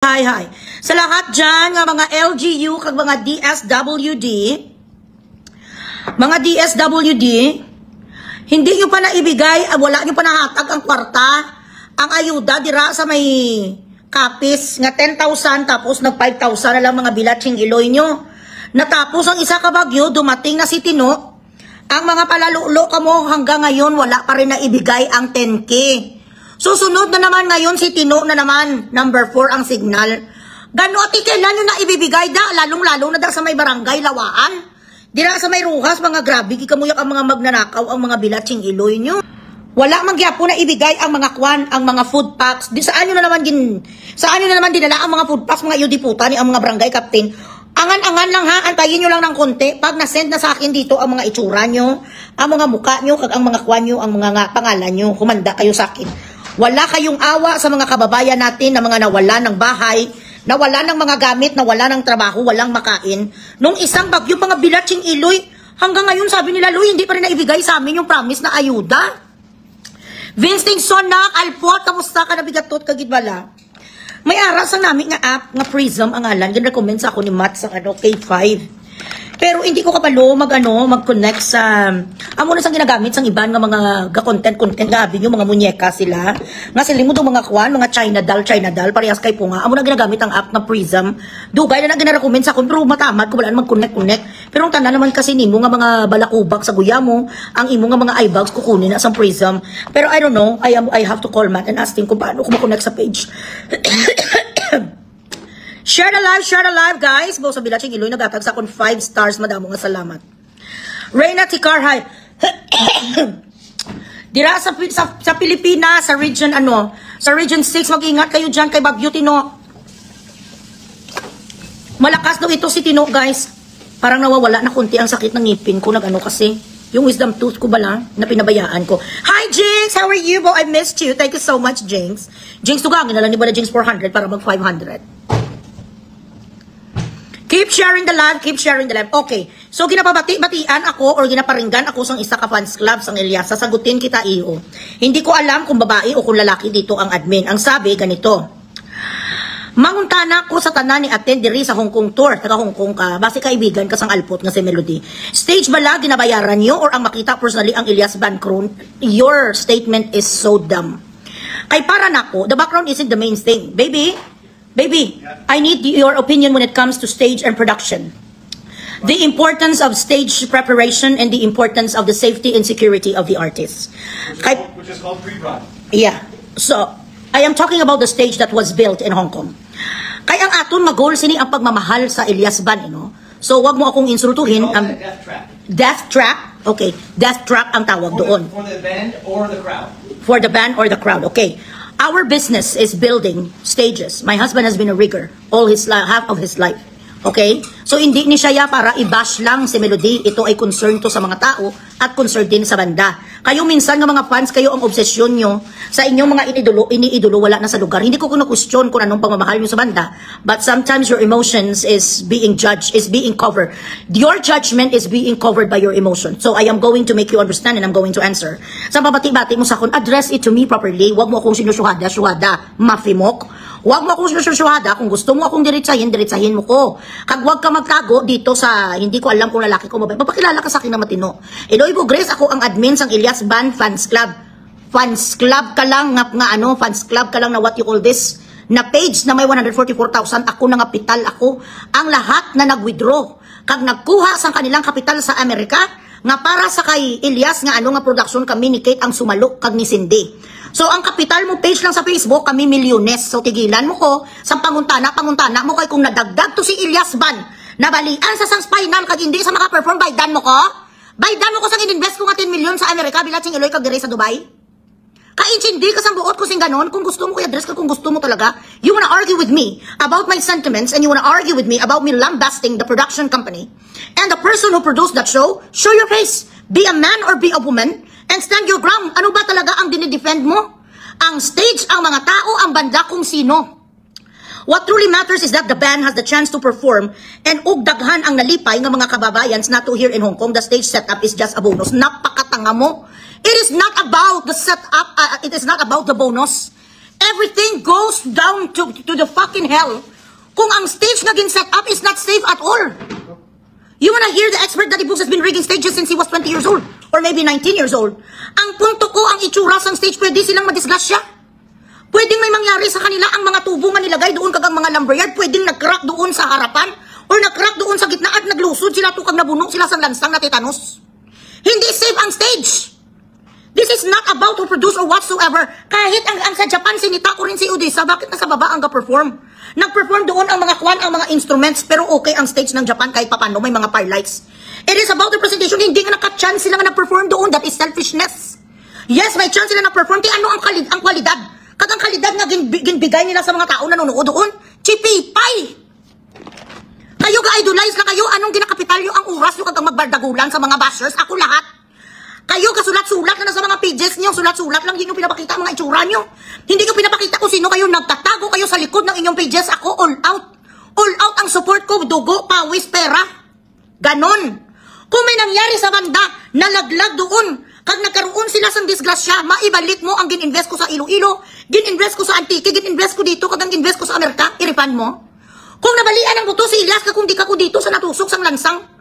Hi. Sa lahat dyan, nga mga LGU, kag mga DSWD, hindi nyo pa naibigay, wala nyo pa nahatag ang kwarta, ang ayuda, dira sa may kapis, nga 10,000, tapos nag 5,000 na lang mga bilatsing iloy nyo. Natapos ang isa ka bagyo, dumating na si Tino, ang mga palalulo ka mo hanggang ngayon, wala pa rin naibigay ang 10K. Susunod na naman ngayon si Tino na naman, number 4 ang signal. Gano'n kailan nyo na ibibigay da, lalong-lalo na da sa may barangay Lawaan. Dira sa may Ruhas, mga grabe, kikamuyak ang mga magnanakaw, ang mga bilatsing iloy nyo. Wala man gyapo na ibigay ang mga kwan, ang mga food packs. Saan nyo na naman dinala ang mga food packs, mga yudiputa ni ang mga barangay captain. Angan-angan lang ha, antayin nyo lang ng konti. Pag nasend na sa akin dito ang mga itsura nyo, ang mga muka nyo, kag ang mga kwan nyo, ang mga pangalan nyo, kumanda kayo sa akin. Wala kayong awa sa mga kababayan natin na mga nawala ng bahay, nawala ng mga gamit, nawala ng trabaho, walang makain. Nung isang bagyo, mga bilatsing iloy, hanggang ngayon sabi nila, Loy, hindi pa rin naibigay sa amin yung promise na ayuda. Vincent Sonak, Alpot, kamusta ka nabigatot kagidbala? May aras ang namin nga app, nga Prism, ang alan, gin-recommend sa ako ni Matt sa K5. Pero hindi ko kapalo mag-connect sa amo na sang ginagamit sang iban nga mga content gabi yung mga munyeka sila. Nga sila mo mga kwan, mga China doll, parehas kay po nga. Amo na ginagamit ang app nga Prism. Dugay na gina-recommend sa akon pero matamad ko wala namang connect. Pero ang tanan naman kasi nimo nga mga balakubak sa guya mo, ang imo nga mga eyebags kukunin na sa Prism. Pero I don't know, I have to call Matt and ask him kung paano ko ma-connect sa page. Share the live, guys. Bo sa bilatsing iloy nagatag sa akong 5 stars, madamo nga salamat. Reyna Tikarhay. Dira sa Pilipinas, sa region sa region 6, mag-ingat kayo diyan kay Bagyo Tino. Malakas daw ito si Tino, guys. Parang nawawala na konti ang sakit ng ngipin ko, kasi yung wisdom tooth ko ba lang na pinabayaan ko. Hi Jinx, how are you? Bo, I missed you. Thank you so much, Jinx. Jinx tugangin na lang ni ba na Jinx 400 para mag 500. Keep sharing the live. Okay. So, ginapabati-batian ako or ginaparinggan ako sa isa ka fans club sang Elias. Sasagutin kita iyo. Hindi ko alam kung babae o kung lalaki dito ang admin. Ang sabi, ganito. Manguntana ko sa tanan ni attend diri sa Hong Kong tour. Taga Hong Kong ka. Basi kaibigan ka sang Alpot nga si Melody. Stage bala, ginabayaran nyo or ang makita personally ang Elias Bancron? Your statement is so dumb. Kay para nako, the background isn't the main thing. Baby, I need your opinion when it comes to stage and production. The importance of stage preparation and the importance of the safety and security of the artists. Which is called pre-prod. Yeah. So, I am talking about the stage that was built in Hong Kong. Kaya ang aton mag-goal sini ang pagmamahal sa Elias Ban, So, wag mo akong insultuhin. Death trap. Death trap? Okay. Death trap ang tawag doon. For the band or the crowd. For the band or the crowd. Okay. Our business is building stages. My husband has been a rigger all his life, half of his life. Okay? So, hindi ni siya para i-bash lang si Melody. Ito ay concern to sa mga tao at concern din sa banda. Kayo minsan nga mga fans, kayo ang obsesyon nyo sa inyong mga iniidolo, wala na sa lugar. Hindi ko question kung anong pagmamahal nyo sa banda. But sometimes your emotions is being judged, is being covered. Your judgment is being covered by your emotion. So, I am going to make you understand and I'm going to answer. Sa babati-bati mo sa akin, address it to me properly. Huwag mo akong sinusyuhada, mafimok. Huwag mo akong sinusyuhada. Kung gusto mo akong diretsahin mo ko. Kag huwag ka magtago dito sa, hindi ko alam kung lalaki ko mabay. Papakilala ka sa akin na matino. Eloy Bugres, ako ang admin sang Elias Ban Fans Club. Fans Club ka lang, fans club ka lang na what you call this, na page na may 144,000, ako na kapital ako. Ang lahat na nag-withdraw. Kag nagkuha sang kanilang kapital sa Amerika, nga para sa kay Elias nga nga production communicate ang sumalo kag ni Cindy. So, ang kapital mo page lang sa Facebook, kami milyones. So, tigilan mo ko, sa panguntana mo kay kung nadagdag to si Elias Ban, nabalian sa sang spinal, kag hindi sa maka-perform, baydan mo ko? Baydan mo ko sang in-invest ko nga 10 million sa Amerika, bilatsing iloy kag dire sa Dubai? Kainchindi ka sang buot ko sing ganon, kung gusto mo ko i-address ka, kung gusto mo talaga, you wanna argue with me about my sentiments, and you wanna argue with me about me lambasting the production company, and the person who produced that show your face. Be a man or be a woman, and stand your ground. Ano ba talaga ang dinidefend mo? Ang stage, ang mga tao, ang banda kung sino. What truly matters is that the band has the chance to perform and ugdaghan ang nalipay ng mga kababayans nato here in Hong Kong. The stage setup is just a bonus. Napakatanga mo. It is not about the setup, it is not about the bonus. everything goes down to the fucking hell kung ang stage na set up is not safe at all. You wanna hear the expert Daddy Books has been rigging stages since he was 20 years old or maybe 19 years old. Ang punto ko, ang itsura sa stage, pwede silang madisgrasya. Pwedeng may mangyari sa kanila ang mga tubo nga nilagay doon kagang mga lumberyard, pwedeng nag-crack doon sa harapan or nag-crack doon sa gitna at naglusod sila tukang nabuno sila sa lansang na tetanus. Hindi safe ang stage. This is not about to produce or whatsoever. Kahit ang sa Japan, sinita ko rin si Odessa, bakit nasa baba ang ga-perform? Nag-perform doon ang mga kwan, ang mga instruments, pero okay ang stage ng Japan kahit papano, may mga firelights. It is about the presentation, hindi nga naka-chance sila nga nag-perform doon, that is selfishness. Yes, may chance sila na-perform, kaya ano ang kwalidad? Kagang kalidad nga ginbigay nila sa mga tao na nanonood doon, chipipay! Kayo ga-idolize na kayo, anong ginakapital nyo ang oras nyo kagang magbardagulan sa mga bashers? Ako lahat. Kayo kasulat-sulat na sa mga pages niyo, sulat-sulat lang, hindi nyo pinapakita ang mga itsura nyo. Hindi nyo pinapakita kung sino kayo, nagtatago kayo sa likod ng inyong pages. Ako, all out. All out ang support ko, dugo, pawis, pera. Ganon. Kung may nangyari sa banda, nalaglag doon, kag nagkaroon sila sa disgrasya, maibalik mo ang gin-invest ko sa Iloilo, gin-invest ko sa Antique, gin-invest ko dito, kag ang invest ko sa Amerika, irifan mo. Kung nabalian ang buto si Elias, kag kung di ka ko dito sa natusok sang lansang,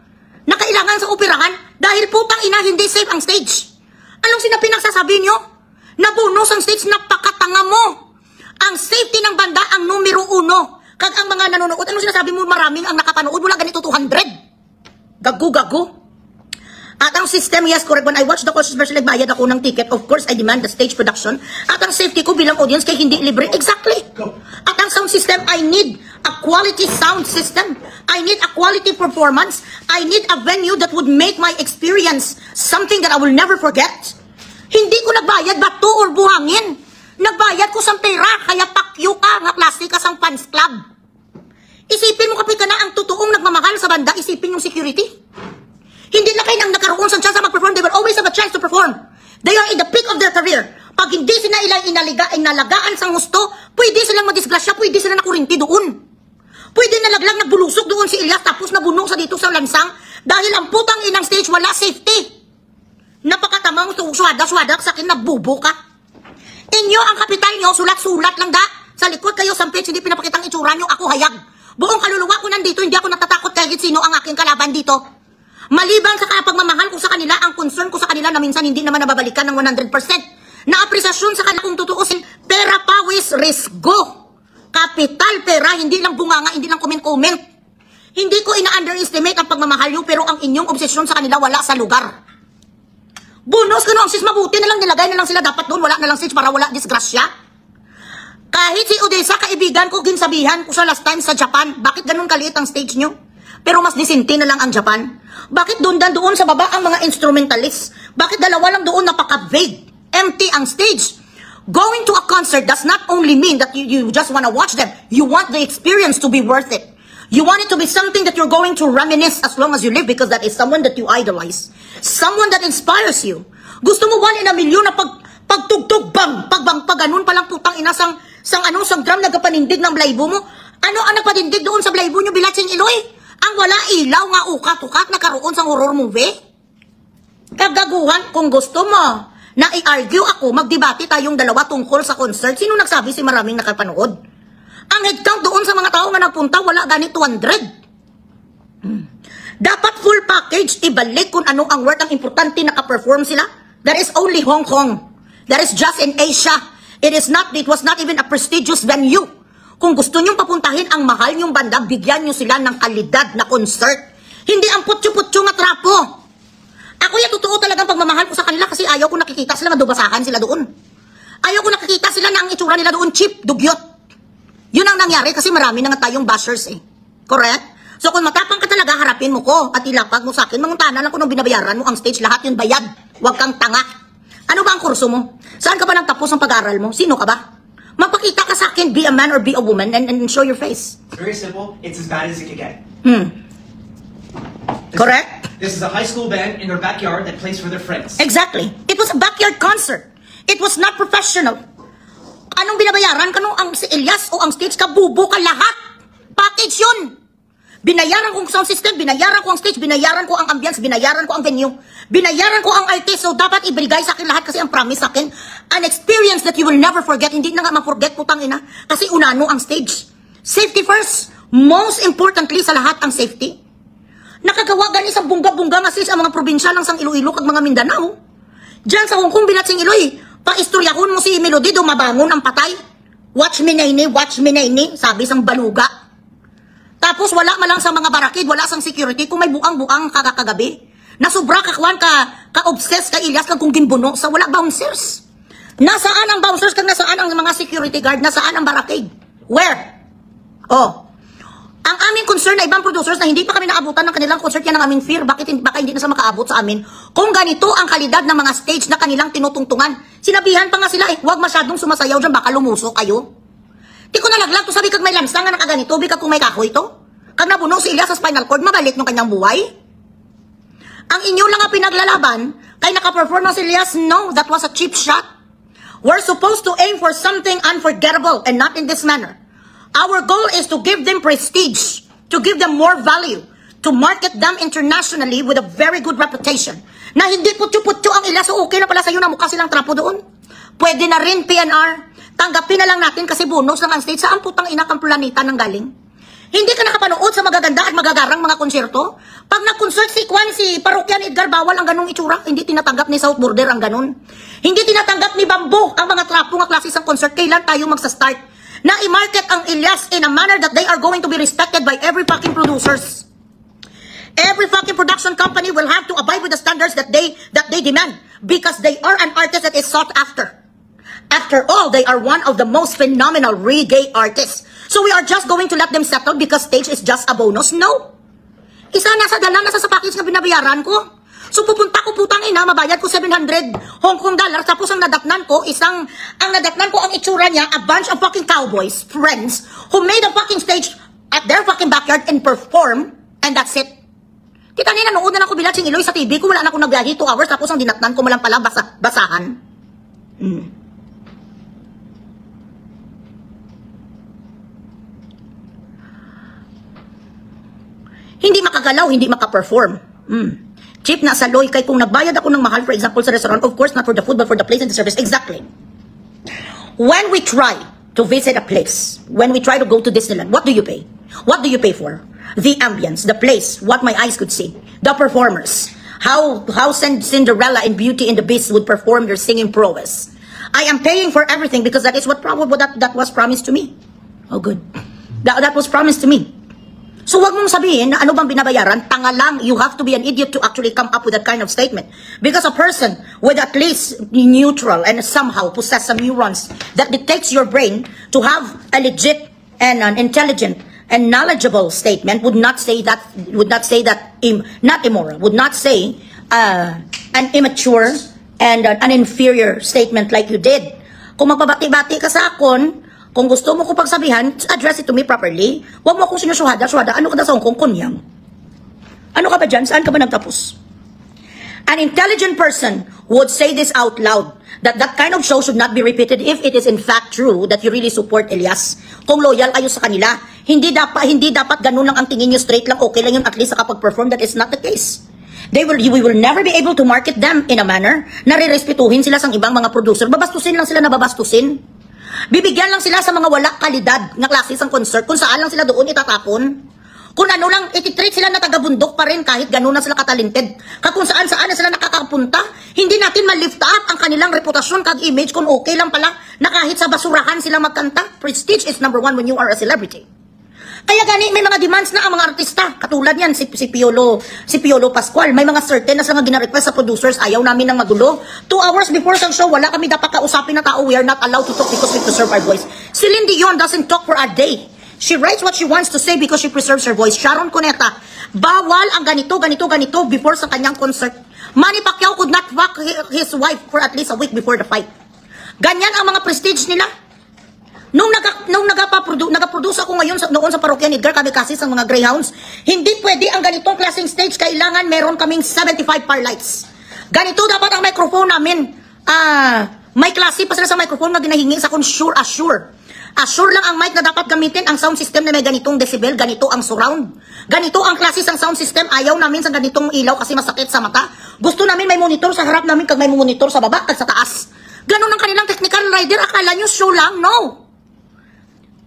na kailangan sa operahan dahil putang ina hindi safe ang stage. Anong pinagsasabi nyo? Nabunos ang stage, napakatanga mo. Ang safety ng banda ang numero 1. Kag ang mga nanonood, anong sinasabi mo maraming ang nakapanood? Wala ganito 200. Gago-gago. At ang system, yes, correct. When I watch the courses version, nagbayad ako ng ticket. Of course, I demand the stage production. At ang safety ko bilang audience kay hindi libre. Exactly. At ang sound system, I need a quality sound system. I need a quality performance. I need a venue that would make my experience something that I will never forget. Hindi ko nagbayad bato or buhangin. Nagbayad ko sa pera, kaya pakyo ka nga plastic ka sang fans club. Isipin mo kapit ka na ang totoong nagmamahal sa banda, isipin yung security. Hindi na kayo nang nakaroon sa chance na mag-perform, they will always have a chance to perform. They are in the peak of their career. Pag hindi sila inalagaan sa gusto, pwede silang madisgrasya, pwede sila nakurinti doon. Pwede nalaglag, nagbulusok doon si Elias, tapos nabunong sa dito sa lansang, dahil ang putang inang stage, wala safety. Napakatamang suwada-suwada sa akin, nabubo ka. Inyo, ang kapital nyo, sulat-sulat lang da. Sa likod kayo, sa page, hindi pinapakitang itsura nyo, ako hayag. Buong kaluluwa ko nandito, hindi ako natatakot kahit sino ang aking kalaban dito. Maliban sa pagmamahal ko sa kanila, ang concern ko sa kanila na minsan hindi naman nababalikan ng 100%. Na apresasyon sa kanila kung tutuusin, pera, pawis, risgo. Kapital, pera, hindi lang bunganga, hindi lang comment-comment. Hindi ko ina-underestimate ang pagmamahal nyo, pero ang inyong obsesyon sa kanila wala sa lugar. Bonus ko no, ang sis, mabuti na lang, nilagay na lang sila dapat doon, wala na lang sis para wala disgrasya. Kahit si Odessa, kaibigan ko, ginsabihan ko sa last time sa Japan, bakit ganun kaliit ang stage nyo? Pero mas disinti na lang ang Japan. Bakit doon sa baba ang mga instrumentalists? Bakit dalawa lang doon napaka-vague? Empty ang stage. Going to a concert does not only mean that you just want to watch them. You want the experience to be worth it. You want it to be something that you're going to reminisce as long as you live because that is someone that you idolize. Someone that inspires you. Gusto mo 1 in a million na pagtugtog, bang, pag ganun palang putang ina sang drum nagapanindig ng blaybo mo. Ano ang nagpanindig doon sa blaybo nyo, Bilatsing Iloy? Ang wala ilaw nga ukat-ukat nakaroon sa horror movie? Kagaguhan, kung gusto mo na i-argue ako, magdebate tayong dalawa tungkol sa concert. Sino nagsabi si maraming nakapanood? Ang headcount doon sa mga tao nga nagpunta, wala ganit 200. Dapat full package, ibalik kung ano ang worth, ang importante naka-perform sila. That is only Hong Kong. That is just in Asia. It was not even a prestigious venue. Kung gusto nyong papuntahin ang mahal nyong banda, bigyan nyo sila ng kalidad na concert. Hindi ang putyo-putyo nga trapo. Ako yan, totoo talagang pagmamahal ko sa kanila kasi ayaw ko nakikita sila, madubasahan sila doon. Ayaw ko nakikita sila na ang itsura nila doon, cheap, dugyot. Yun ang nangyari kasi marami na nga tayong bashers eh. Correct? So kung matapang ka talaga, harapin mo ko at ilapag mo sa akin, manguntahanan lang ko nung binabayaran mo ang stage, lahat yun bayad. Huwag kang tanga. Ano ba ang kurso mo? Saan ka ba nagtapos ang pag-aaral mo? Sino ka ba? Magpakita ka sa akin, be a man or be a woman and show your face. Very simple. It's as bad as it can get. Correct? This is a high school band in their backyard that plays for their friends. Exactly. It was a backyard concert. It was not professional. Anong binabayaran ka nung ang si Elias o ang stage ka, bubo ka lahat? Package yun. Binayaran ko ang sound system, binayaran ko ang stage, binayaran ko ang ambience, binayaran ko ang venue, binayaran ko ang artist. So dapat ibigay sa akin lahat kasi ang promise sa akin, an experience that you will never forget. Hindi na nga ma-forget, putang ina. Kasi unano ang stage. Safety first. Most importantly sa lahat ang safety. Nakagawa gani sa bungga-bungga nga sis ang mga probinsya lang sang Iloilo kag mga Mindanao. Diyan sa Hong Kong binatsing Iloy, paistoryahon mo si Melody do mabangon ang patay. Watch me na ini, sabi sang baluga. Tapos wala malang sa mga barakid, wala sang security, kung may buang-buang kagabi. Nasubra kakwan ka-obsess ka Ilyas kag kung ginbuno sa wala bouncers. Nasaan ang bouncers kag nasaan ang mga security guard, nasaan ang barakid? Where? Oh. Ang aming concern na ibang producers na hindi pa kami naabutan ng kanilang concert, yan ang aming fear. Baka hindi na sa makaabot sa amin. Kung ganito ang kalidad ng mga stage na kanilang tinutungtungan, sinabihan pa nga sila huwag masyadong sumasayaw dyan, baka lumuso kayo. Di ko nalaglag to sabi kag may lansang nga nakaganito, bika kung may kahoy to. Kag nabuno si Ilyas sa spinal cord, mabalik ng kanyang buhay. Ang inyo lang ang pinaglalaban, kay naka-perform si Ilyas, no, that was a cheap shot. We're supposed to aim for something unforgettable and not in this manner. Our goal is to give them prestige, to give them more value, to market them internationally with a very good reputation. Na hindi putyo-putyo ang Ilyas, so okay na pala sa'yo na mukha silang trapo doon. Pwede na rin PNR. Tanggapin na lang natin kasi bonus lang ang stage. Saan putang ina kang planeta nang galing? Hindi ka nakapanood sa magaganda at magagarang mga konserto? Pag nag-concert si Parokyan Edgar, bawal ang ganung itsura. Hindi tinatanggap ni South Border ang ganun. Hindi tinatanggap ni Bamboo ang mga trapo nga klase ng concert. Kailan tayo magsa-start? Na i-market ang Ilyas in a manner that they are going to be respected by every fucking producers. Every fucking production company will have to abide with the standards that they demand because they are an artist that is sought after. After all, they are one of the most phenomenal reggae artists. So we are just going to let them settle because stage is just a bonus? No. Isa nasa dala, nasa sa package na binabayaran ko. So pupunta ko putang ina, mabayad ko 700 Hong Kong dollars. Tapos ang nadatnan ko, ang itsura niya, a bunch of fucking cowboys, friends, who made a fucking stage at their fucking backyard and perform, and that's it. Kita nila, noon na lang ko bilatsing Iloy sa TV ko, wala na akong nagbiyahe 2 hours, tapos ang dinatnan ko malang pala basahan. Hindi makagalaw, hindi makaperform. Cheap na sa loy, kay kung nagbayad ako ng mahal, for example, sa restaurant, of course, not for the food, but for the place and the service. Exactly. When we try to visit a place, when we try to go to Disneyland, what do you pay? What do you pay for? The ambience, the place, what my eyes could see, the performers, how Cinderella and Beauty and the Beast would perform their singing prowess. I am paying for everything because that is what that was promised to me. Oh, good. That was promised to me. So wag mong sabihin na ano bang binabayaran, tanga lang. You have to be an idiot to actually come up with that kind of statement. Because a person with at least neutral and somehow possess some neurons that dictates your brain to have a legit and an intelligent and knowledgeable statement would not say that not immoral, would not say an immature and an inferior statement like you did. Kung magpabati-bati ka sa akon, kung gusto mo ko pagsabihan, address it to me properly. Huwag mo akong sinusuhada. Ano ka na sa Hong Kong? Kunyang. Ano ka ba dyan? Saan ka ba nagtapos? An intelligent person would say this out loud, that kind of show should not be repeated if it is in fact true that you really support Ilyas. Kung loyal kayo sa kanila, hindi dapat ganun lang ang tingin nyo, straight lang, okay lang yun at least sa kapag-perform. That is not the case. We will never be able to market them in a manner na re-respetuhin sila sa ibang mga producer. Babastusin lang sila na babastusin. Bibigyan lang sila sa mga wala kalidad na klase ng concert kung saan lang sila doon itatapon. Kung ano lang, ititreat sila na taga-bundok pa rin kahit gano'n na sila katalented. Kung saan-saan na sila nakakapunta, hindi natin ma-lift up ang kanilang reputasyon kag image kung okay lang pala na kahit sa basurahan sila magkanta. Prestige is number 1 when you are a celebrity. Kaya gani, may mga demands na ang mga artista. Katulad yan, si Piolo Pascual. May mga certain na sila gina-request sa producers, ayaw namin ng magulo. 2 hours before sa show, wala kami dapat kausapin na tao. We are not allowed to talk because we preserve our voice. Celine Dion doesn't talk for a day. She writes what she wants to say because she preserves her voice. Sharon Cuneta, bawal ang ganito before sa kanyang concert. Manny Pacquiao could not fuck his wife for at least a week before the fight. Ganyan ang mga prestige nila. Nung nagaproduce ako ngayon noon sa Parokyan Edgar Kabikasi sa mga Greyhounds, hindi pwede ang ganitong klaseng stage. Kailangan meron kaming 75 par lights. Ganito dapat ang microphone namin. May klase pa sila sa microphone na ginahingi sa kung sure. Assure lang ang mic na dapat gamitin ang sound system na may ganitong decibel, ganito ang surround. Ganito ang klase ng sound system. Ayaw namin sa ganitong ilaw kasi masakit sa mata. Gusto namin may monitor sa harap namin kag may monitor sa baba at sa taas. Ganon ang kanilang technical rider. Akala nyo show lang? No.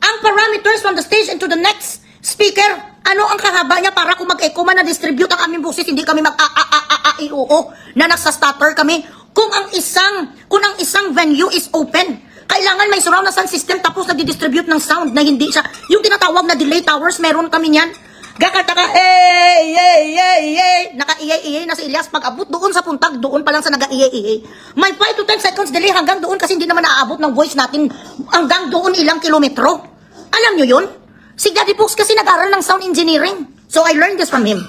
Ang parameters from the stage into the next speaker, ano ang kahaba niya para kung mag-echo man na-distribute ang aming busis, hindi kami mag-a-a-a-a-i-o-o na nagsa-stutter kami. Kung ang isang venue is open, kailangan may surround na sound system tapos nag-distribute ng sound na hindi siya. Yung tinatawag na delay towers, meron kami niyan. Gakataka, naka-iay-iay na si Elias. Pag-abot doon sa puntag, doon pa lang sa nag-iay-iay. May 5 to 10 seconds delay hanggang doon kasi hindi naman naaabot ng voice natin hanggang doon ilang kilometro. Alam nyo yun? Si Daddy Pooks kasi nag-aral ng sound engineering. So I learned this from him.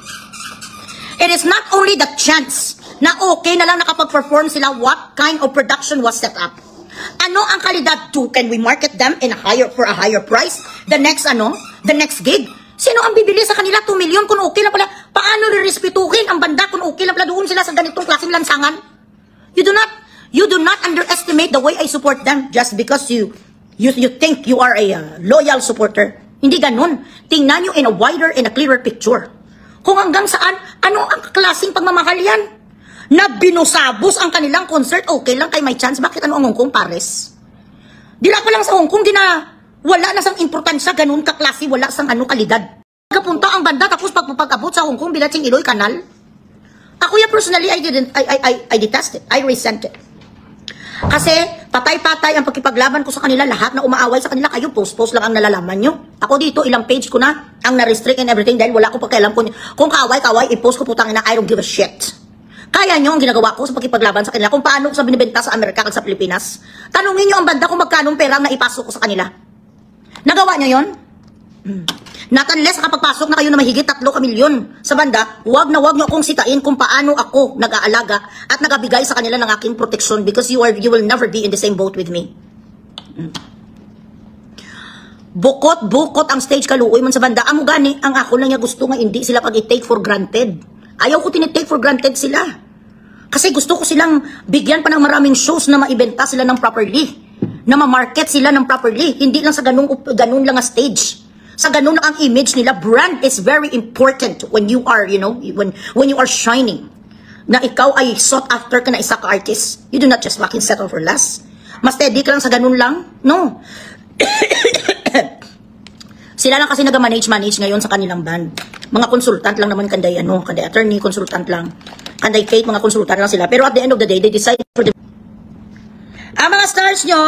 It is not only the chance na okay na lang nakapag-perform sila, what kind of production was set up. Ano ang kalidad? Can we market them for a higher price? The next gig? Sino ang bibili sa kanila? 2 million kung okay lang pala. Paano rirespetuhin ang banda kung okay lang pala doon sila sa ganitong klaseng lansangan? You do not underestimate the way I support them just because you think you are a loyal supporter. Hindi ganun. Tingnan nyo in a wider and a clearer picture. Kung hanggang saan, ano ang klaseng pagmamahal yan? Na binusabos ang kanilang concert, okay lang kay may chance. Bakit ano ang Hong Kong, pares? Dila pa lang sa Hong Kong, wala na sang importansya, ganun kaklase, wala sang kalidad. Kapunta ang banda, tapos pagpapag-abot sa Hong Kong, Bilatsing Iloy Canal. Ako personally, I detest it. I resent it. Kasi patay-patay ang pagkipaglaban ko sa kanila, lahat na umaaway sa kanila, kayo post-post lang ang nalalaman nyo. Ako dito, ilang page ko na ang na-restrict and everything dahil wala ko pakialam kung kaaway-kaaway, i-post ko putang ina, I don't give a shit. Kaya nyo ang ginagawa ko sa pagkipaglaban sa kanila, kung paano ko sa binibenta sa Amerika at sa Pilipinas. Tanungin nyo ang banda kung magkano pera na ipasok ko sa kanila. Nagawa nyo yon? Not unless kapag pasok na kayo na mahigit 3 milyon sa banda, wag na wag nyo akong sitain kung paano ako nag-aalaga at nagabigay sa kanila ng aking proteksyon because you will never be in the same boat with me. Bukot ang stage kaluoy man sa banda. Amo gani, ang ako lang niya gusto nga hindi sila pag-i-take for granted. Ayaw ko tinitake for granted sila. Kasi gusto ko silang bigyan pa ng maraming shows na maibenta sila ng properly. Na ma-market sila ng properly. Hindi lang sa ganun lang ang stage. Sa ganun ang image nila. Brand is very important when you are, when you are shining. Na ikaw ay sought after ka na isa ka artist. You do not just fucking settle for less. Mas steady ka lang sa ganun lang? No. Sila lang kasi nag-manage ngayon sa kanilang band. Mga consultant lang naman, kanday attorney, consultant lang. Kanday Kate, mga consultant lang sila. Pero at the end of the day, they decide for the... Ang mga stars nyo,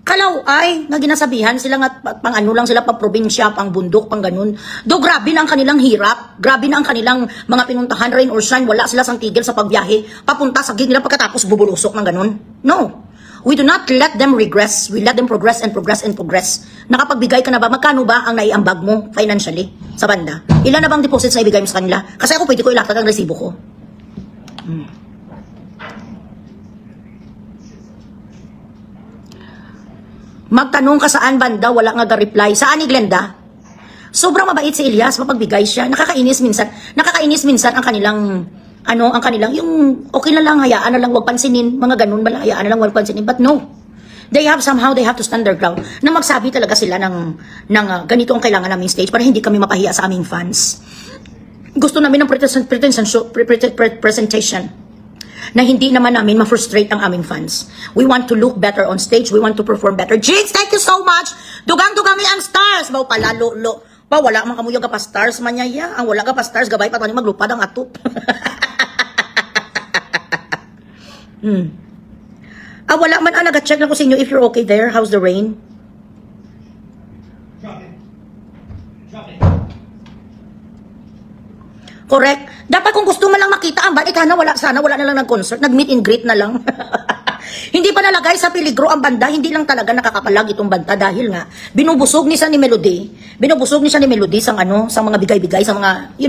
kalaw ay, na ginasabihan sila nga, pang lang sila, pang probinsya, pang bundok, pang ganun. Do grabe na ang kanilang hirap, grabe na ang kanilang mga pinuntahan, rain or shine, wala sila sang tigil sa pagbiyahe, papunta sa gig nila pagkatapos bubulusok ng ganun. No. We do not let them regress. We let them progress and progress and progress. Nakapagbigay ka na ba? Magkano ba ang naiambag mo financially sa banda? Ilan na bang deposits na ibigay mo sa kanila? Kasi ako pwede ko ilatag ang resibo ko. Magtanong ka saan banda, wala nga ga-reply. Saan ni Glenda? Sobrang mabait si Elias, mapagbigay siya. Nakakainis minsan ang kanilang yung okay na lang, hayaan na lang, wag pansinin, mga ganun ba, hayaan na lang, wag pansinin. But no, they have to stand their ground, na magsabi talaga sila ng ganito ang kailangan naming stage para hindi kami mapahiya sa aming fans. Gusto namin ng presentation na hindi naman namin ma-frustrate ang aming fans. We want to look better on stage, we want to perform better. Jigs, thank you so much! Dugang-dugang ang stars! Baw pala, wala man kamuyo ka pa stars manyaya. Ang wala ka pa stars, gabay pa tani maglupad ang atop. Wala man, nag-check lang ko sa inyo if you're okay there. How's the rain? Drop it. Correct. Dapat kung gusto mo lang makita ang banda, sana wala na lang nag-concert, nag-meet and greet na lang. Hindi pa nalagay sa peligro ang banda, hindi lang talaga nakakapalag itong banda dahil nga binubusog ni siya ni Melody sa mga bigay-bigay, sa mga,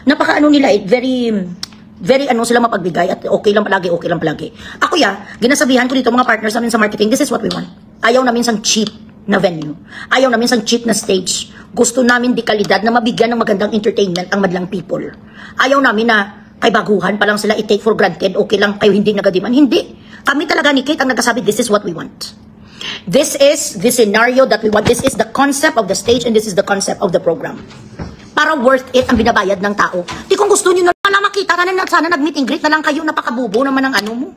napaka nila, very sila mapagbigay at okay lang palagi. Ako ginasabihan ko dito mga partners namin sa marketing, this is what we want. Ayaw namin sang cheap na venue. Ayaw namin sang cheap na stage. Gusto namin di kalidad na mabigyan ng magandang entertainment ang madlang people. Ayaw namin na kay baguhan pa lang sila i-take for granted, okay lang kayo hindi nagadiman. Hindi. Kami talaga ni Kate ang nagkasabi, this is what we want. This is the scenario that we want. This is the concept of the stage and this is the concept of the program. Para worth it ang binabayad ng tao. Di kung gusto nyo na makita na sana nag-meet and greet na lang kayo, napakabubo naman ng ano mo.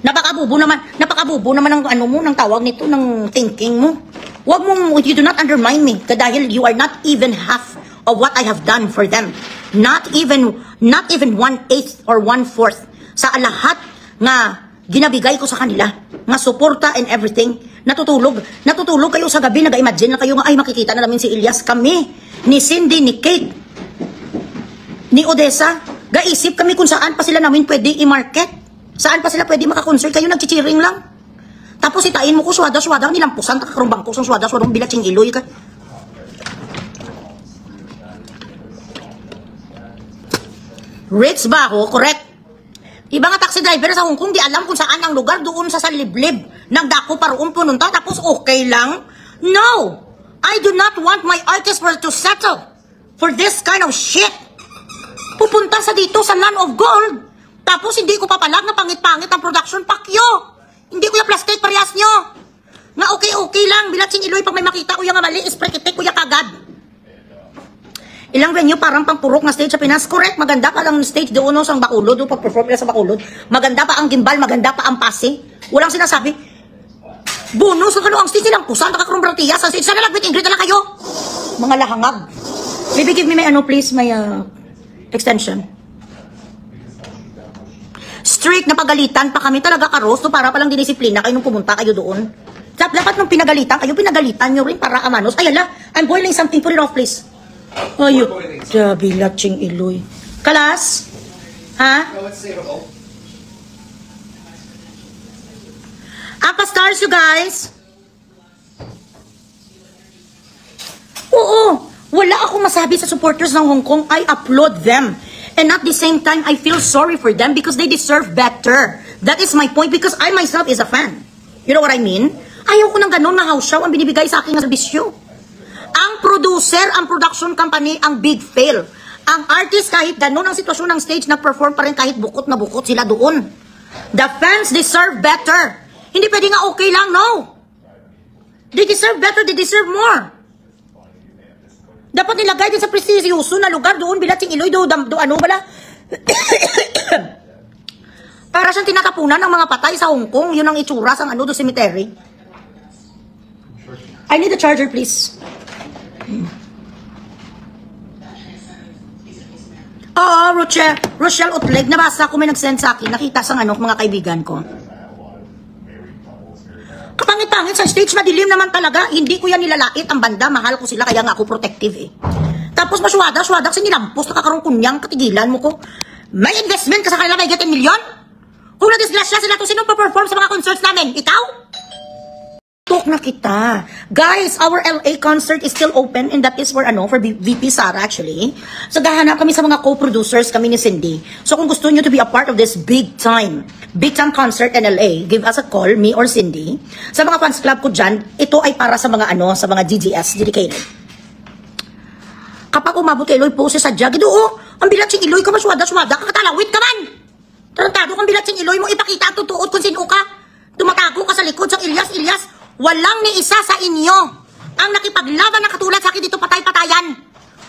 Napakabubo naman ng ano mo, ng tawag nito, ng thinking mo. Wag mong, you do not undermine me. Dahil you are not even half of what I have done for them. Not even 1/8 or 1/4 sa lahat nga ginabigay ko sa kanila. Nga suporta and everything. Natutulog kayo sa gabi, nag-imagine na kayo nga, ay makikita na namin si Elias. Kami, ni Cindy, ni Kate, ni Odessa, gaisip kami kung saan pa sila namin pwede i-market. Saan pa sila pwede makakonsert. Kayo nagchichiring lang. Tapos itain mo ko, swada-swada, nilampusan, kakarumbang ko, swada-swada, bilatsing iloy ka. Rich ba ako? Correct. Iba nga taxi driver sa Hong Kong, di alam kung saan ang lugar, doon sa liblib. Nagdako paroon pununta, tapos okay lang. No! I do not want my artist to settle for this kind of shit. Pupunta sa dito sa Land of Gold. Tapos hindi ko papalag na pangit-pangit ang production. Pakyo! Hindi ko yung plastic, parehas nyo. Nga okay lang. Bilatsing iloy, pag may makita ko yung mali, isprekitik ko yung kagad. Ilang venue parang pangpurok na stage sa Pinas. Correct, maganda pa lang stage doon sa Bacolod, doon pag-perform nila sa Bacolod. Maganda pa ang gimbal, maganda pa ang pase. Walang sinasabi. Bonus na ang stage nilang pusan, nakakrumbrang tiya sa stage. Sana nag-meet and greet na lang kayo. Mga lahangag. Maybe give me my please, my extension. Strict na pagalitan pa kami talaga karos, no, para palang dinisiplina kayo nung pumunta kayo doon. Dapat nung pinagalitan nyo rin para amanos. Ayala, I'm boiling something, put it off please. Ayun, dabi latsing iloy. Kalas? Ha? No, it's savable. Apa stars you guys? Oo, wala akong masabi sa supporters ng Hong Kong. I applaud them. And at the same time, I feel sorry for them because they deserve better. That is my point because I myself is a fan. You know what I mean? Ayaw ko ng ganun na house show ang binibigay sa akin na serbisyo. Ang producer, ang production company, ang big fail. Ang artist, kahit ganun ang sitwasyon ng stage, nag-perform pa rin kahit bukot na bukot sila doon. The fans deserve better. Hindi pwede nga okay lang, no. They deserve better, they deserve more. Dapat nilagay din sa prestisyoso na lugar doon, bilatsing iloy, ano bala? Para siyang tinatapunan ng mga patay sa Hong Kong, yun ang itsura sa do cemetery. I need a charger, please. Oo, Rochelle Utleg, nabasa ko, may nag-send sa akin, nakita sa mga kaibigan ko. Kapangit-pangit sa stage, madilim naman talaga, hindi ko yan nilalait ang banda, mahal ko sila, kaya nga ako protective eh. Tapos maswada, kasi nilampos, nakakarong kunyang, katigilan mo ko. May investment ka sa kanila, may 10 million? Kung na-disgrasya sila to, sino pa-perform sa mga concerts namin? Ikaw? Talk na kita. Guys, our LA concert is still open and that is for VP Sara actually. So gahanap kami sa mga co-producers kami ni Cindy. So kung gusto niyo to be a part of this big time concert in LA, give us a call, me or Cindy. Sa mga fans club ko dyan, ito ay para sa mga sa mga GGS dedicated. Kapag umabot kay Iloy poses sa jag, ang bilatsing Iloy ka, maswada-swada, kakatalawit ka man. Tarantado kang bilatsing Iloy mo, ipakita ang tutuot kung sino ka. Tumatago ka sa likod sa Elias. Walang ni isa sa inyo ang nakipaglaban na katulad sa akin dito, patay-patayan.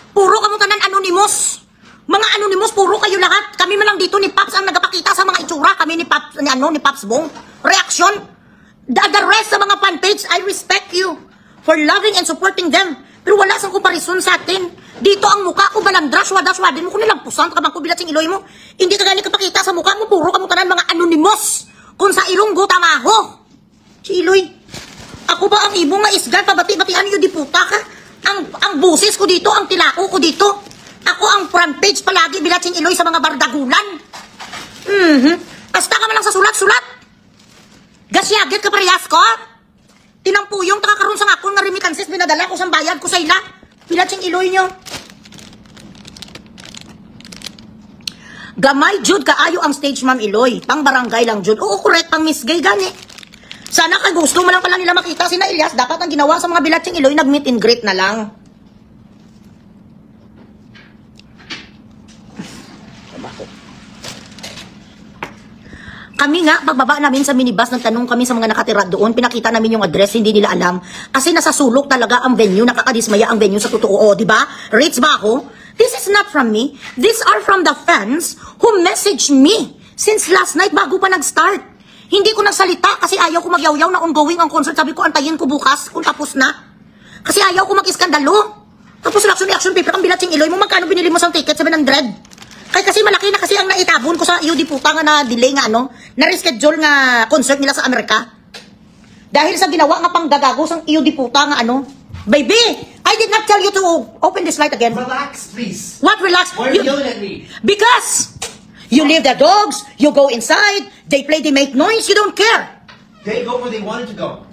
Puro kamo tanan anonymous. Mga anonymous, puro kayo lahat. Kami man lang dito ni Paps ang nagapakita sa mga itsura. Kami ni Paps, ni Paps Bong. Reaction. The rest sa mga fan page, I respect you for loving and supporting them. Pero wala sang comparison sa atin. Dito ang mukha ko balandra, swada-swadin mo ko nilampusan, kabang ko bilatsing iloy mo. Hindi ka gani kapakita sa mukha mo, puro kamo tanan mga anonymous. Kung sa ilonggo tamaho. Si Iloy. Ako ba ang ibong nga isgan, pabati-batihan niyo di puta ka? Ang busis ko dito, ang tilako ko dito. Ako ang front page palagi, bilatsing iloy sa mga bardagulan. Asta ka man lang sa sulat-sulat. Gasyagit ka parehas ko? Tinampuyong takakaroon sa akong nga remittances, binadala ko sa bayad ko sa ila. Bilatsing iloy nyo. Gamay, Jud, kaayo ang stage, Ma'am Iloy. Pang barangay lang, Jud. Oo, correct, pang misgay gani. Sana kay gusto mo lang pala nila makita si na Elias, dapat ang ginawa sa mga bilatsing iloy, nag-meet and greet na lang. Kami nga, pagbaba namin sa minibus, nagtanong kami sa mga nakatira doon, pinakita namin yung address, hindi nila alam. Kasi nasa sulok talaga ang venue, nakakadismaya ang venue sa totoo, di ba? Rich ba ako? This is not from me. These are from the fans who messaged me since last night bago pa nag-start. Hindi ko nagsalita kasi ayaw ko magyaw-yaw na ongoing ang concert. Sabi ko, antayin ko bukas kung tapos na. Kasi ayaw ko mag-iskandalo. Tapos reaction paper, ang bilatsing iloy mo, magkano binili mo sa ticket? 700. Kaya kasi malaki na kasi ang naitabon ko sa UD puta nga na delay nga na reschedule nga concert nila sa Amerika. Dahil sa ginawa nga panggagago sa UD puta nga Baby, I did not tell you to open this light again. Relax, please. What relax? Why are you yelling at me? Because you leave the dogs, you go inside, they play, they make noise, you don't care. They go where they wanted to go.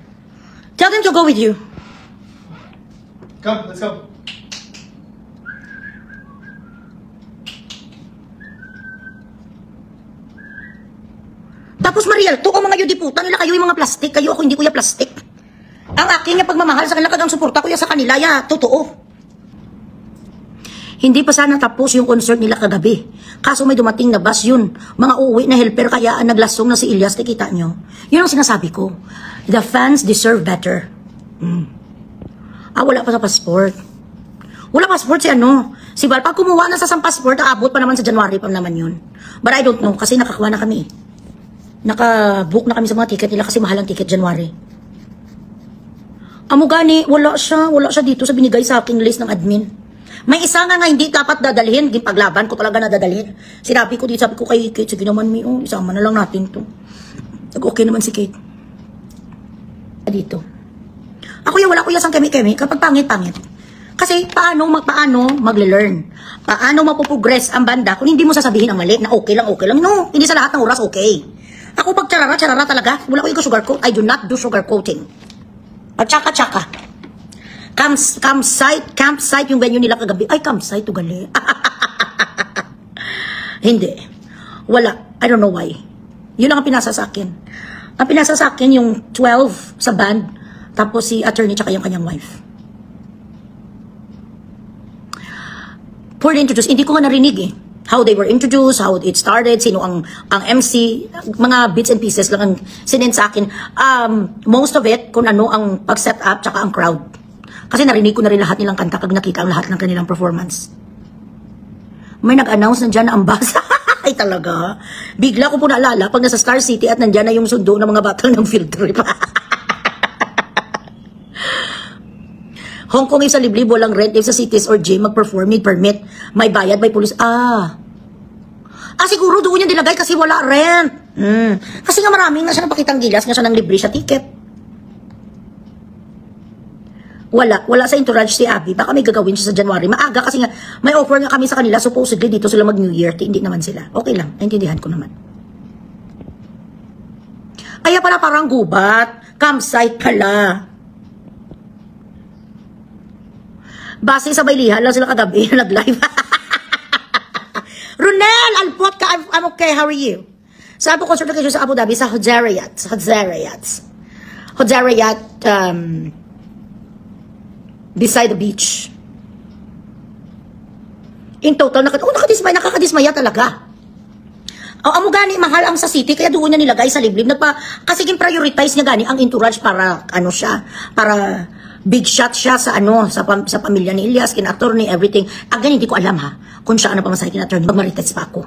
Tell them to go with you. Come, let's go. Tapos Mariel, to ang mga yudiputan nila, kayo yung mga plastic, kayo ako hindi kuya plastic. Ang aking nga pagmamahal sa kanila, kagang suporta kuya sa kanila, totoo. Hindi pa sana tapos yung concert nila kagabi. Kaso may dumating na bus yun. Mga uuwi na helper kaya naglasong na si Ilyas, nakita nyo. Yun ang sinasabi ko. The fans deserve better. Wala pa sa passport. Wala passport si Si Val, pag kumuha na sa passport, aabot pa naman sa January pa naman yun. But I don't know, kasi nakakuha na kami. Naka-book na kami sa mga ticket nila kasi mahal ang ticket January. Amo gani, wala siya dito sa binigay sa aking list ng admin. May isa nga hindi dapat dadalhin, paglaban ko talaga na dadalhin. Sabi ko kay Kate, sige naman isama na lang natin to. Okay naman si Kate. Dito. Ako wala ko sang kemi-kemi kapag pangit-pangit. Kasi paano magle-learn? Paano mapoprogress ang banda kung hindi mo sasabihin ang mali na okay lang. No, hindi sa lahat ng oras okay. Ako pag charara talaga, wala ko yung sugarcoat. I do not do sugarcoating. Tsaka. Campsite yung venue nila kagabi. Ay, campsite, ugali. Hindi. Wala. I don't know why. Yun lang ang pinasa sa akin. Ang pinasa sa akin yung 12 sa band, tapos si attorney tsaka yung kanyang wife. Poorly introduced. Hindi ko nga narinig how they were introduced, how it started, sino ang MC, mga bits and pieces lang ang sinend sa akin. Most of it, kung ano ang pag-set up, tsaka ang crowd. Kasi narinig ko na rin lahat nilang kanta pag nakita ang lahat ng kanilang performance. May nag-announce nandiyan na ang bus. Ay talaga. Bigla ko po naalala pag nasa Star City at nandiyan na yung sundo ng mga batang ng field trip. Hong Kong isa liblib, walang rent if sa cities or gym mag-perform, need permit, may bayad, may police. Siguro doon yung dilagay kasi wala rent. Kasi nga maraming na siya napakitang gilas, nga siya ng libre sa ticket. Wala sa entourage si Abby. Baka may gagawin siya sa January. Maaga kasi nga, may offer nga kami sa kanila, supposedly dito sila mag-New Year, hindi naman sila. Okay lang, naintindihan ko naman. Kaya pala parang gubat, campsite pala. Base sa baylihan lang sila kagabi nag-live. Ronel, alpot ka, I'm okay, how are you? Sabi ko, concert location sa Abu Dhabi, sa Hodzarayat, beside the beach. In total, nakakadismaya talaga. Amo gani, mahal ang sa city, kaya doon niya nilagay sa liblib. Kasi prioritize niya gani ang entourage para, para big shot siya sa sa pamilya ni Ilyas, kina attorney, everything. Again, hindi ko alam kung siya pamasahe kina attorney. Mag-marites pa ako.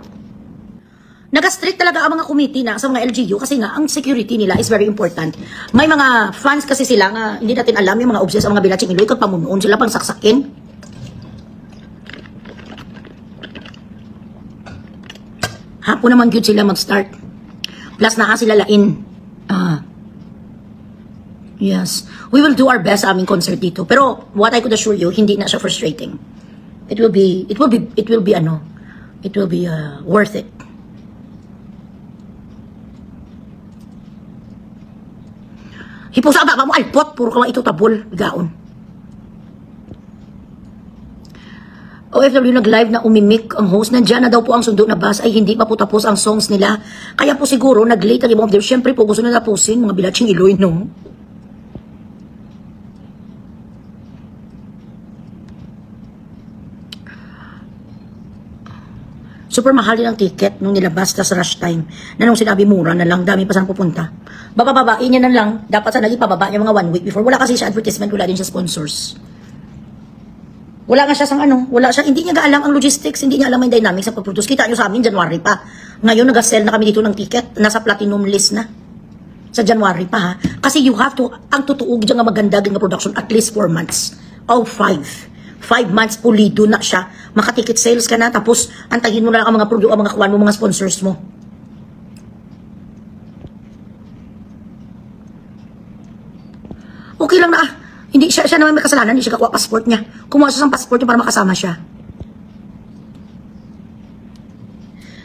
Nag-strict talaga ang mga committee na sa mga LGU kasi nga ang security nila is very important. May mga fans kasi sila nga hindi natin alam, yung mga obsessed ang mga bilatsing iloy kung pamunuon sila pang saksakin. Hapon naman good sila mag-start. Plus na sila lain. Yes. We will do our best sa aming concert dito. Pero what I could assure you, hindi na siya frustrating. It will be worth it. Hipo sa baba mo, alpot, puro ka lang ito tabol, gaon. OFW nag-live na umimik ang host. Nandiyan na daw po ang sundo na bus ay hindi pa po tapos ang songs nila. Kaya po siguro nag-late ang ibang of them. Siyempre po gusto na tapusin mga bilatsing iloy, no? Super mahal din ang ticket nung nilabas sa rush time. Na nung sinabi mura na lang, dami pa saan pupunta. Bababain niya na lang, dapat sana ipababa niya mga 1 week before. Wala kasi siya advertisement, wala din siya sponsors. Wala nga siya sang ano, wala siya, hindi niya alam ang logistics, hindi niya alam ang dynamics sa pag-produce. Kita niyo sa amin, January pa. Ngayon, nag-sell na kami dito ng ticket, nasa platinum list na. Sa January pa ha. Kasi you have to, ang tutuog dyan nga maganda nga production, at least 4 months. O 5 months pulido na siya. Maka-ticket sales ka na, tapos antayin mo na lang ang mga ang mga kuwan mo, mga sponsors mo. Okay lang na Hindi siya naman may kasalanan, hindi siya kakuha passport niya. Kumuha siya ng passport niya para makasama siya.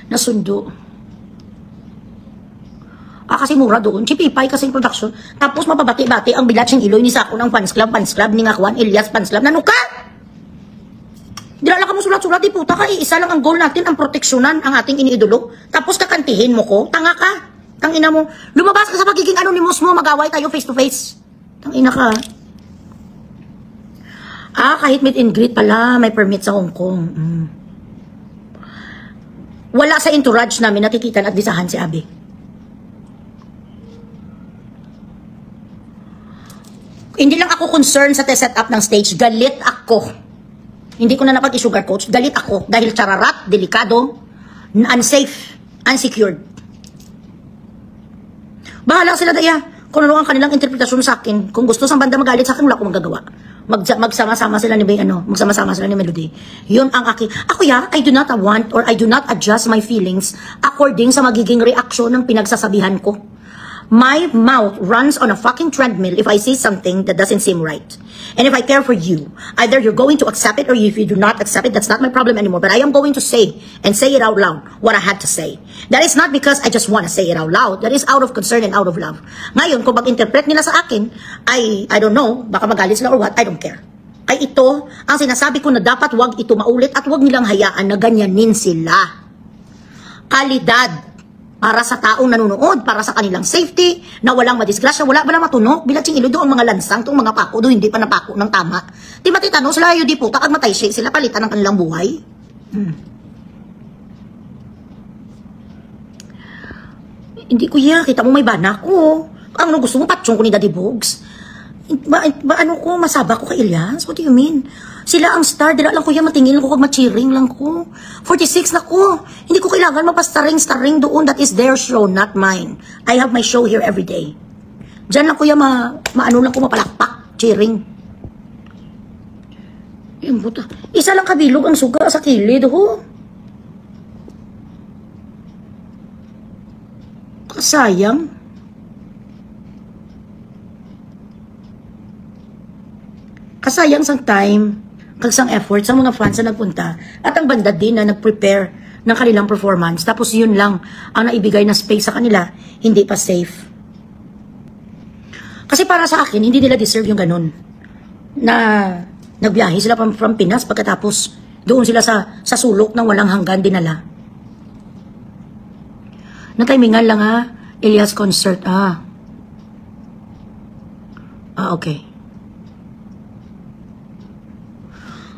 Nasundo. Kasi mura doon. Chipipay kasi production. Tapos mapabati-bati ang bilat siyang iloy ni Sako ng fans club, ni nga Juan Elias fans club. Nano ka? Dilala ka mo sulat-sulat, di puta ka. Isa lang ang goal natin, ang proteksyonan ang ating iniidolo. Tapos kakantihin mo ko. Tanga ka. Tangina mo. Lumabas ka sa pagiging anonymous mo. Mag-away tayo face to face. Tangina ka. Kahit meet and greet pala, may permit sa Hong Kong. Wala sa entourage namin nakikita at disahan si Abby. Hindi lang ako concerned sa setup ng stage. Galit ako. Hindi ko na napag-sugar coach. Galit ako dahil chararat, delikado, unsafe, unsecured. Bahala sila daya. Kung ano ang kanilang interpretasyon sa akin. Kung gusto sa banda magalit sa akin, wala akong magagawa. Magsama-sama sila ni magsama-sama sila ni Melody. Yun ang aking, I do not want or I do not adjust my feelings according sa magiging reaksyon ng pinagsasabihan ko. My mouth runs on a fucking treadmill if I say something that doesn't seem right. And if I care for you, either you're going to accept it or if you do not accept it, that's not my problem anymore. But I am going to say and say it out loud what I had to say. That is not because I just want to say it out loud. That is out of concern and out of love. Ngayon, kung mag-interpret nila sa akin, I don't know, baka magalit sila or what, I don't care. Ay ito, ang sinasabi ko na dapat wag ito maulit at wag nilang hayaan na ganyanin sila. Kalidad. Para sa taong nanonood, para sa kanilang safety, na walang madisgrasya, wala ba na matunog? Bilat yung ilo doon mga lansang, itong mga pako doon, hindi pa napako ng tama. Di ba titanong sila, di puta, kag matay siya, sila palitan ng kanilang buhay? Hindi ko kita mo may bana ko. Ano gusto mo, patsyong ko ni Daddy Bogs? Ano ko, masaba ko kay Elias? What do you mean? Sila ang star, dila lang ko matingin ko, kag machiring lang ko. 46 na ko. Hindi ko kailangan magpa-starring doon. That is their show, not mine. I have my show here every day. Diyan lang ko maano lang ko, mapalakpak, cheering. Yung buta. Isa lang kabilog ang suga sa kilid, ho. Kasayang. Kasayang sang time, kagsang effort sa mga fans na nagpunta at ang banda din na nag-prepare ng kanilang performance. Tapos yun lang ang naibigay na space sa kanila, hindi pa safe. Kasi para sa akin, hindi nila deserve yung ganun. Na nagbiyahe sila from Pinas pagkatapos doon sila sa sulok ng walang hanggan dinala. Natimingan lang Elias concert. Okay.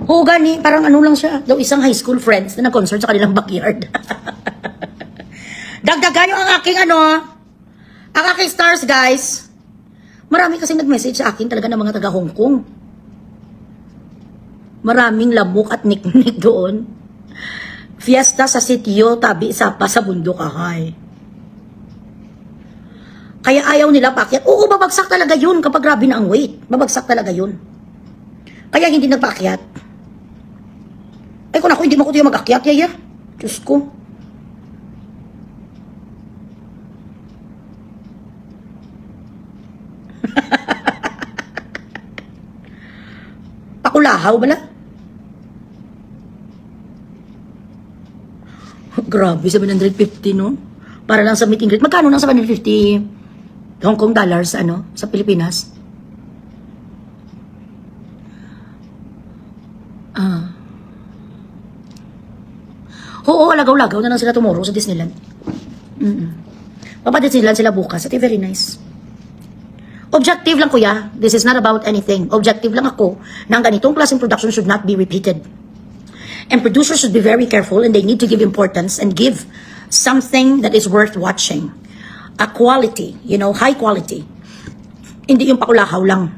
Oo, gani, parang ano lang siya. Daw isang high school friends na nag-concert sa kanilang backyard. Dagdagan yung ang aking stars, guys. Marami kasi nag-message sa akin talaga ng mga taga Hong Kong. Maraming lamok at niknik doon. Fiesta sa sitio, tabi sa bundok, Kaya ayaw nila pakyat. Oo, babagsak talaga yun kapag grabe na ang weight. Babagsak talaga yun. Kaya hindi nagpakyat. Ay, kung ako, hindi mo ko tayo mag-akyat, yaya. Diyos ko. Pakulahaw bala? Grabe, 750, no? Para lang sa meet and greet. Magkano lang 750 Hong Kong dollars, sa Pilipinas? Oo, lagaw-lagaw na lang sila tomorrow sa Disneyland. Disneyland sila bukas. At very nice. Objective lang, kuya. This is not about anything. Objective lang ako na ang ganitong klaseng production should not be repeated. And producers should be very careful, and they need to give importance and give something that is worth watching. A quality, high quality. Hindi yung pakulahaw lang.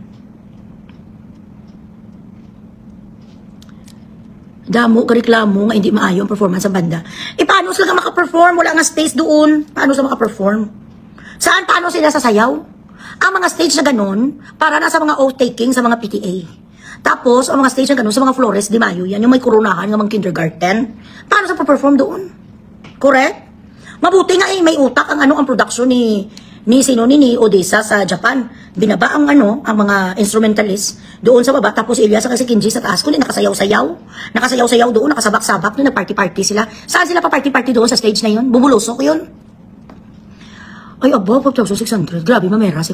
Damo, kareklamo nga hindi maayo ang performance sa banda. Paano sila makaperform? Wala nga space doon. Paano sila makaperform? Paano sila sasayaw? Ang mga stage na ganun, para na sa mga oath-taking sa mga PTA. Tapos, ang mga stage na ganun, sa mga Flores de Mayo, yan yung may koronahan, yung mga kindergarten. Paano sa perform doon? Correct? Mabuti nga may utak ang production ni Odessa sa Japan. Binaba ang mga instrumentalist doon sa baba, tapos Elias sa Kinji sa taas, kundi nakasayaw doon, nakasabak-sabak, nagparty-party sila. Saan sila pa party-party doon sa stage na yun? Bubulosok yun. Ay, aba, 5,600. Grabe, mamera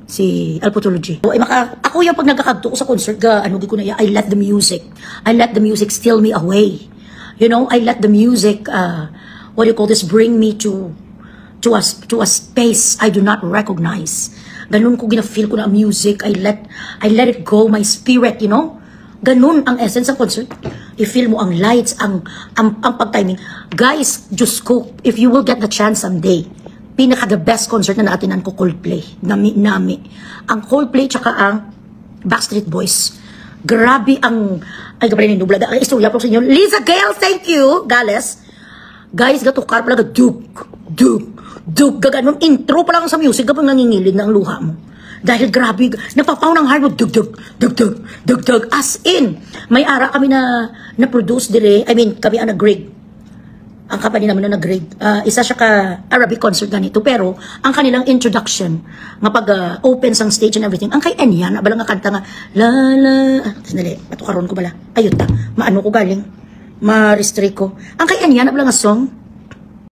si Alpotology. Ako yung pag nagkakagto ko sa concert, di ko na I let the music steal me away. I let the music, bring me to a space I do not recognize. Ganun ko gina-feel ko na music. I let it go, my spirit, Ganun ang essence ng concert. I-feel mo ang lights, ang pag-timing. Guys, Diyos ko, if you will get the chance someday, the best concert na naatinan ko, Coldplay. Nami. Ang Coldplay tsaka ang Backstreet Boys. Grabe ang kapalinin nubla. Ang istorya po sa inyo. Lisa Gale, thank you, Gales. Guys, gatukar pala dug, gaganon. Intro pa lang sa music kapag nangingilid na ang luha mo. Dahil grabe, napapaw ng heart mo, dug, as in. May ara kami na produce dire, kami ang nag-grade. Ang company naman na nag-grade. Isa siya ka Arabic concert ganito, pero ang kanilang introduction, nga pag open sang stage and everything, ang kay Enya, nabala nga kanta nga, sandali, patukaron ko bala. Ayun ta, maano ko galing, ma-restrict ko. Ang kay Enya, nabala nga song,